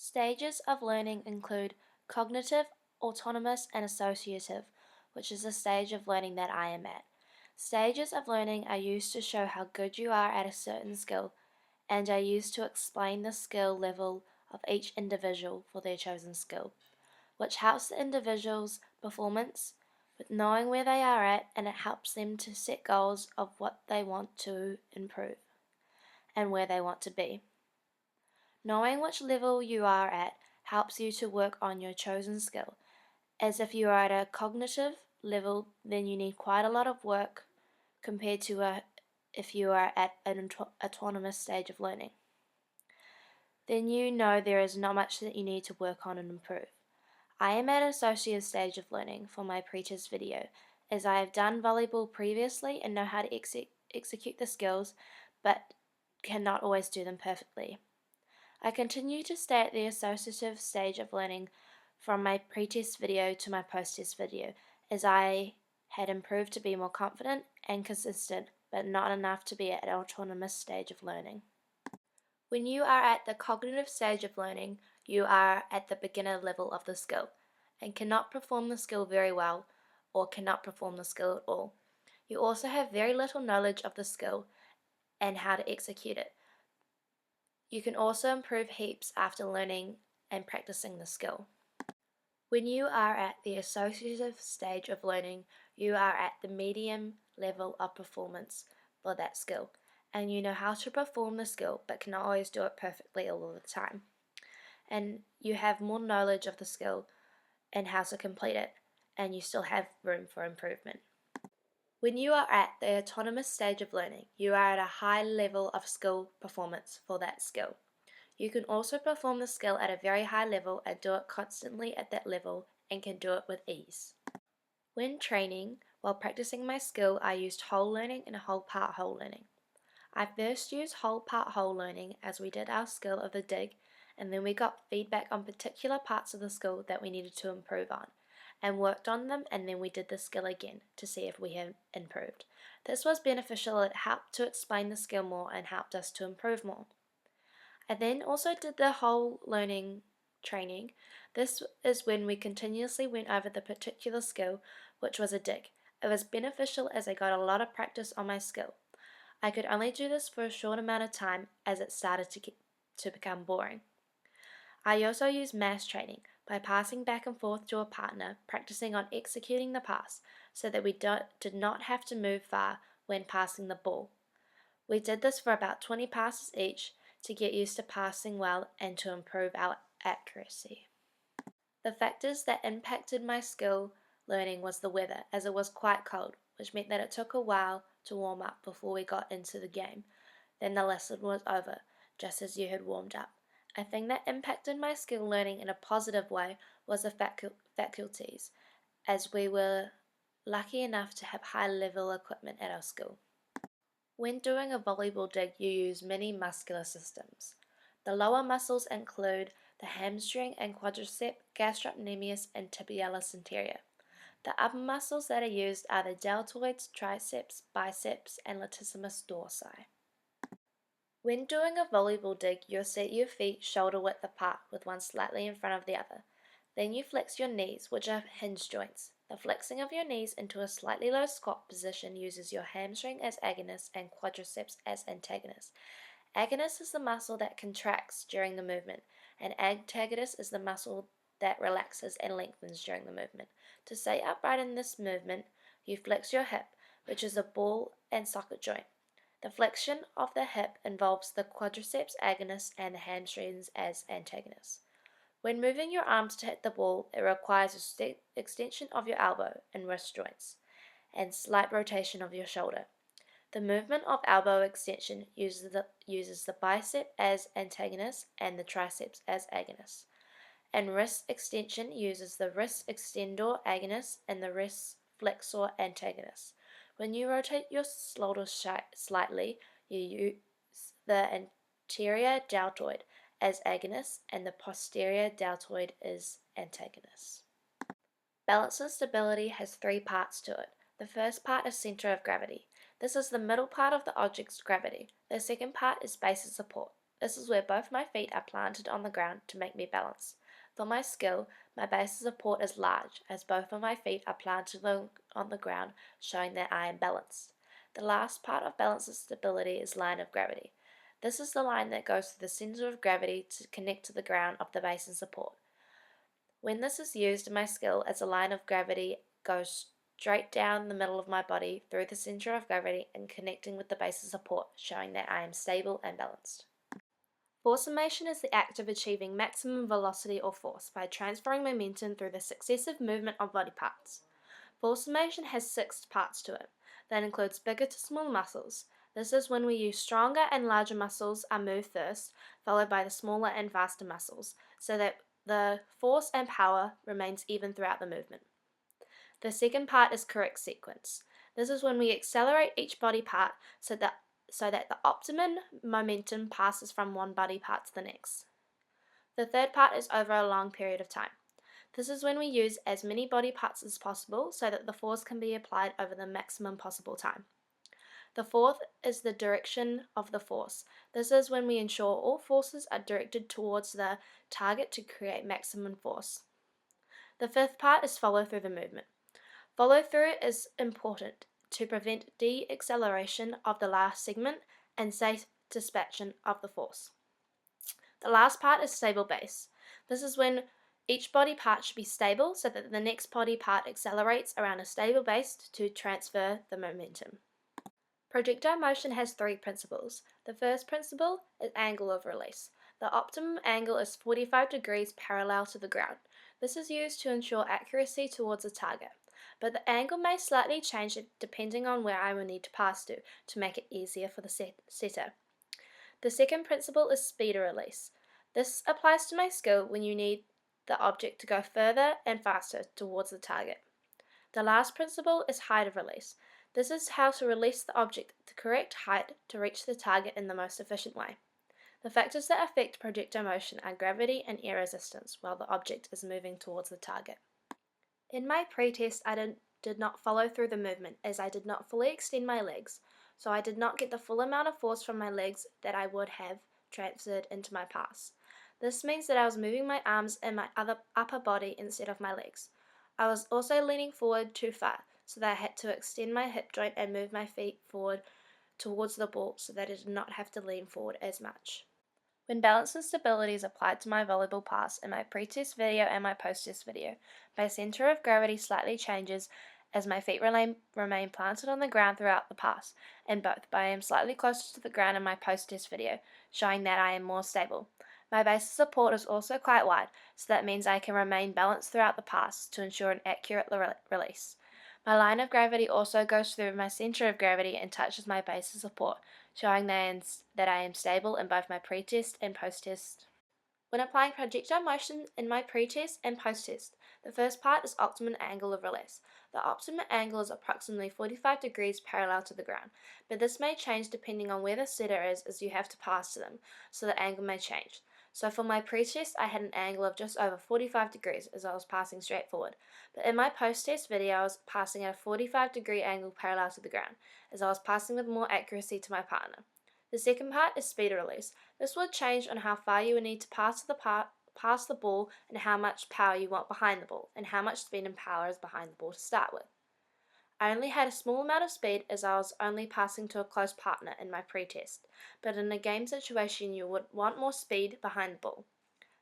Stages of learning include cognitive, autonomous, and associative, which is the stage of learning that I am at. Stages of learning are used to show how good you are at a certain skill and are used to explain the skill level of each individual for their chosen skill, which helps the individual's performance with knowing where they are at, and it helps them to set goals of what they want to improve and where they want to be. Knowing which level you are at helps you to work on your chosen skill, as if you are at a cognitive level, then you need quite a lot of work compared to if you are at an autonomous stage of learning. Then you know there is not much that you need to work on and improve. I am at an associate stage of learning for my pre-test video, as I have done volleyball previously and know how to execute the skills, but cannot always do them perfectly. I continue to stay at the associative stage of learning from my pre-test video to my post-test video, as I had improved to be more confident and consistent, but not enough to be at an autonomous stage of learning. When you are at the cognitive stage of learning, you are at the beginner level of the skill and cannot perform the skill very well or cannot perform the skill at all. You also have very little knowledge of the skill and how to execute it. You can also improve heaps after learning and practicing the skill. When you are at the associative stage of learning, you are at the medium level of performance for that skill, and you know how to perform the skill but cannot always do it perfectly all of the time. And you have more knowledge of the skill and how to complete it, and you still have room for improvement. When you are at the autonomous stage of learning, you are at a high level of skill performance for that skill. You can also perform the skill at a very high level and do it constantly at that level and can do it with ease. When training, while practicing my skill, I used whole learning and whole part whole learning. I first used whole part whole learning as we did our skill of the dig, and then we got feedback on particular parts of the skill that we needed to improve on, and worked on them, and then we did the skill again to see if we had improved. This was beneficial. It helped to explain the skill more and helped us to improve more. I then also did the whole learning training. This is when we continuously went over the particular skill, which was a dig. It was beneficial as I got a lot of practice on my skill. I could only do this for a short amount of time as it started to become boring. I also used mass training by passing back and forth to a partner, practicing on executing the pass so that we did not have to move far when passing the ball. We did this for about 20 passes each to get used to passing well and to improve our accuracy. The factors that impacted my skill learning was the weather, as it was quite cold, which meant that it took a while to warm up before we got into the game. Then the lesson was over, just as you had warmed up. A thing that impacted my skill learning in a positive way was the faculties, as we were lucky enough to have high-level equipment at our school. When doing a volleyball dig, you use many muscular systems. The lower muscles include the hamstring and quadricep, gastrocnemius, and tibialis anterior. The upper muscles that are used are the deltoids, triceps, biceps, and latissimus dorsi. When doing a volleyball dig, you'll set your feet shoulder width apart with one slightly in front of the other. Then you flex your knees, which are hinge joints. The flexing of your knees into a slightly low squat position uses your hamstring as agonist and quadriceps as antagonist. Agonist is the muscle that contracts during the movement, and antagonist is the muscle that relaxes and lengthens during the movement. To stay upright in this movement, you flex your hip, which is a ball and socket joint. The flexion of the hip involves the quadriceps agonist and the hamstrings as antagonists. When moving your arms to hit the ball, it requires a extension of your elbow and wrist joints and slight rotation of your shoulder. The movement of elbow extension uses the bicep as antagonist and the triceps as agonist. And wrist extension uses the wrist extendor agonist and the wrist flexor antagonist. When you rotate your shoulder slightly, you use the anterior deltoid as agonist and the posterior deltoid as antagonist. Balance and stability has three parts to it. The first part is center of gravity. This is the middle part of the object's gravity. The second part is base of support. This is where both my feet are planted on the ground to make me balance. For my skill, my base of support is large, as both of my feet are planted on the ground, showing that I am balanced. The last part of balance and stability is line of gravity. This is the line that goes through the center of gravity to connect to the ground of the base and support. When this is used in my skill as a line of gravity goes straight down the middle of my body through the center of gravity and connecting with the base of support, showing that I am stable and balanced. Force summation is the act of achieving maximum velocity or force by transferring momentum through the successive movement of body parts. Force summation has 6 parts to it. That includes bigger to smaller muscles. This is when we use stronger and larger muscles are moved first, followed by the smaller and faster muscles, so that the force and power remains even throughout the movement. The second part is correct sequence. This is when we accelerate each body part so that the optimum momentum passes from one body part to the next. The third part is over a long period of time. This is when we use as many body parts as possible so that the force can be applied over the maximum possible time. The fourth is the direction of the force. This is when we ensure all forces are directed towards the target to create maximum force. The fifth part is follow through the movement. Follow through is important to prevent de-acceleration of the last segment and safe dispatching of the force. The last part is stable base. This is when each body part should be stable so that the next body part accelerates around a stable base to transfer the momentum. Projectile motion has 3 principles. The first principle is angle of release. The optimum angle is 45 degrees parallel to the ground. This is used to ensure accuracy towards a target, but the angle may slightly change depending on where I will need to pass to make it easier for the setter. The second principle is speed of release. This applies to my skill when you need the object to go further and faster towards the target. The last principle is height of release. This is how to release the object at the correct height to reach the target in the most efficient way. The factors that affect projectile motion are gravity and air resistance while the object is moving towards the target. In my pre-test, I did not follow through the movement as I did not fully extend my legs, so I did not get the full amount of force from my legs that I would have transferred into my pass. This means that I was moving my arms and my upper body instead of my legs. I was also leaning forward too far, so that I had to extend my hip joint and move my feet forward towards the ball so that I did not have to lean forward as much. When balance and stability is applied to my volleyball pass in my pre-test video and my post-test video, my center of gravity slightly changes as my feet remain planted on the ground throughout the pass, and both, but I am slightly closer to the ground in my post-test video, showing that I am more stable. My base of support is also quite wide, so that means I can remain balanced throughout the pass to ensure an accurate release. My line of gravity also goes through my center of gravity and touches my base of support, showing that I am stable in both my pre-test and post-test. When applying projectile motion in my pre-test and post-test, the first part is optimum angle of release. The optimum angle is approximately 45 degrees parallel to the ground, but this may change depending on where the setter is as you have to pass to them, so the angle may change. So for my pre-test, I had an angle of just over 45 degrees as I was passing straight forward, but in my post-test video I was passing at a 45-degree angle parallel to the ground, as I was passing with more accuracy to my partner. The second part is speed of release. This will change on how far you will need to pass the ball and how much power you want behind the ball, and how much speed and power is behind the ball to start with. I only had a small amount of speed as I was only passing to a close partner in my pre-test, but in a game situation you would want more speed behind the ball.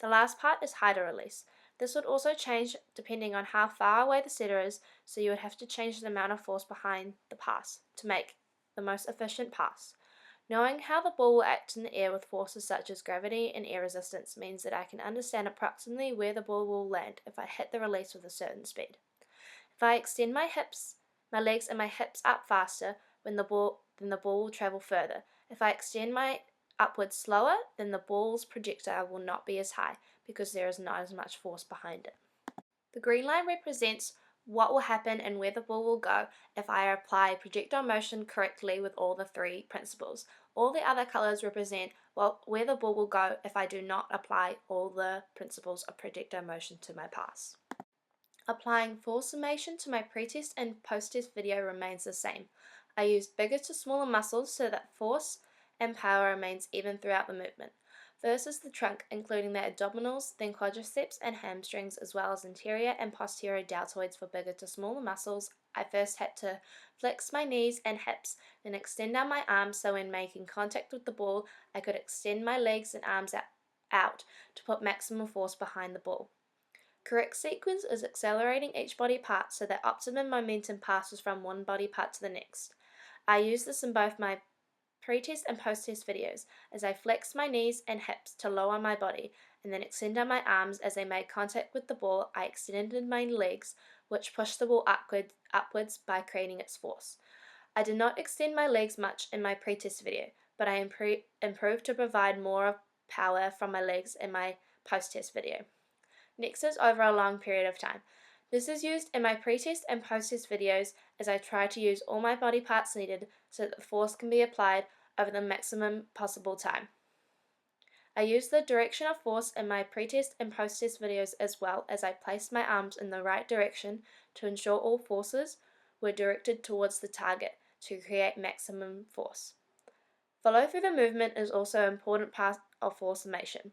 The last part is height of release. This would also change depending on how far away the setter is, so you would have to change the amount of force behind the pass to make the most efficient pass. Knowing how the ball will act in the air with forces such as gravity and air resistance means that I can understand approximately where the ball will land if I hit the release with a certain speed. If I extend my legs and my hips up faster, then the ball will travel further. If I extend my upwards slower, then the ball's projectile will not be as high because there is not as much force behind it. The green line represents what will happen and where the ball will go if I apply projectile motion correctly with all the 3 principles. All the other colors represent where the ball will go if I do not apply all the principles of projectile motion to my pass. Applying force summation to my pre-test and post-test video remains the same. I used bigger to smaller muscles so that force and power remains even throughout the movement. First is the trunk, including the abdominals, then quadriceps and hamstrings, as well as anterior and posterior deltoids for bigger to smaller muscles. I first had to flex my knees and hips, then extend down my arms so when making contact with the ball, I could extend my legs and arms out to put maximum force behind the ball. Correct sequence is accelerating each body part so that optimum momentum passes from one body part to the next. I use this in both my pre-test and post-test videos as I flexed my knees and hips to lower my body and then extended my arms as I made contact with the ball. I extended my legs, which pushed the ball upwards by creating its force. I did not extend my legs much in my pre-test video, but I improved to provide more power from my legs in my post-test video. Next is over a long period of time. This is used in my pre-test and post-test videos as I try to use all my body parts needed so that the force can be applied over the maximum possible time. I use the direction of force in my pre-test and post-test videos as well as I placed my arms in the right direction to ensure all forces were directed towards the target to create maximum force. Follow through the movement is also an important part of force summation.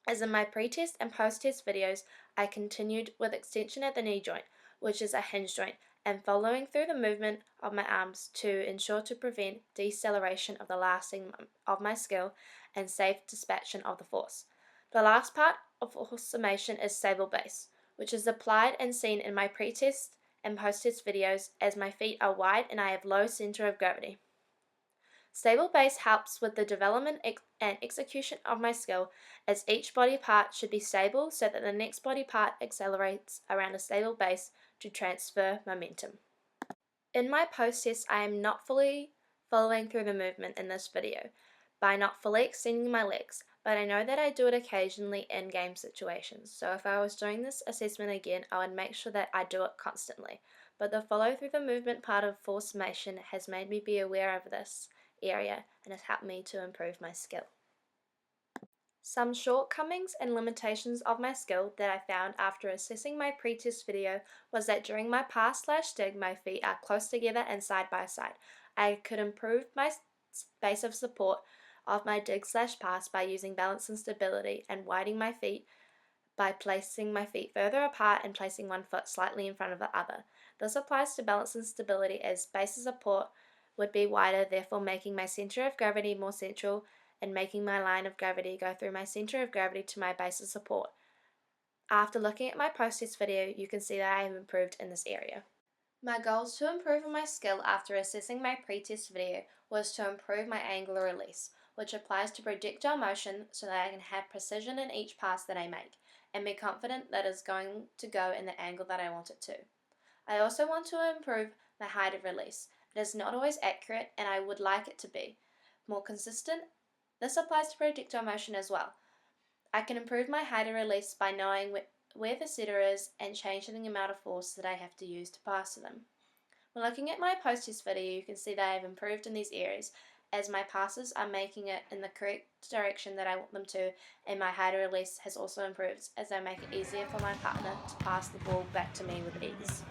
As in my pre-test and post-test videos, I continued with extension at the knee joint, which is a hinge joint, and following through the movement of my arms to ensure to prevent deceleration of the lasting of my skill and safe dispatching of the force. The last part of force summation is stable base, which is applied and seen in my pre-test and post-test videos as my feet are wide and I have low center of gravity. Stable base helps with the development and execution of my skill, as each body part should be stable so that the next body part accelerates around a stable base to transfer momentum. In my post-test, I am not fully following through the movement in this video by not fully extending my legs, but I know that I do it occasionally in game situations, so if I was doing this assessment again, I would make sure that I do it constantly. But the follow through the movement part of force summation has made me be aware of this area and has helped me to improve my skill. Some shortcomings and limitations of my skill that I found after assessing my pre-test video was that during my pass/dig my feet are close together and side by side. I could improve my base of support of my dig/pass by using balance and stability and widening my feet by placing my feet further apart and placing one foot slightly in front of the other. This applies to balance and stability as base of support would be wider, therefore making my center of gravity more central and making my line of gravity go through my center of gravity to my base of support. After looking at my post-test video, you can see that I have improved in this area. My goals to improve in my skill after assessing my pre-test video was to improve my angular release, which applies to projectile motion so that I can have precision in each pass that I make and be confident that it's going to go in the angle that I want it to. I also want to improve my height of release. It is not always accurate and I would like it to be more consistent. This applies to projectile motion as well. I can improve my height of release by knowing where the setter is and changing the amount of force that I have to use to pass to them. When looking at my post-test video, you can see that I have improved in these areas as my passes are making it in the correct direction that I want them to, and my height of release has also improved as I make it easier for my partner to pass the ball back to me with ease.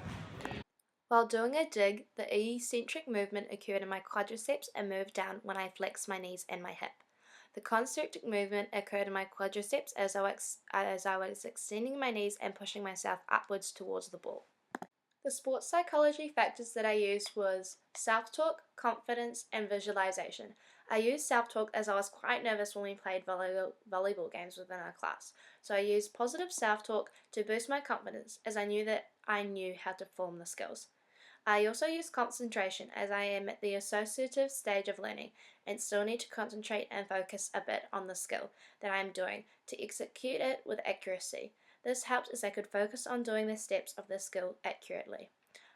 While doing a dig, the eccentric movement occurred in my quadriceps and moved down when I flexed my knees and my hip. The concentric movement occurred in my quadriceps as I was extending my knees and pushing myself upwards towards the ball. The sports psychology factors that I used was self-talk, confidence, and visualization. I used self-talk as I was quite nervous when we played volleyball games within our class, so I used positive self-talk to boost my confidence as I knew that I knew how to form the skills. I also use concentration as I am at the associative stage of learning and still need to concentrate and focus a bit on the skill that I am doing to execute it with accuracy. This helped as I could focus on doing the steps of the skill accurately.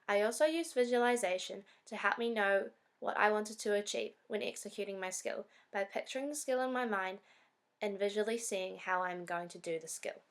I also used visualization to help me know what I wanted to achieve when executing my skill by picturing the skill in my mind and visually seeing how I am going to do the skill.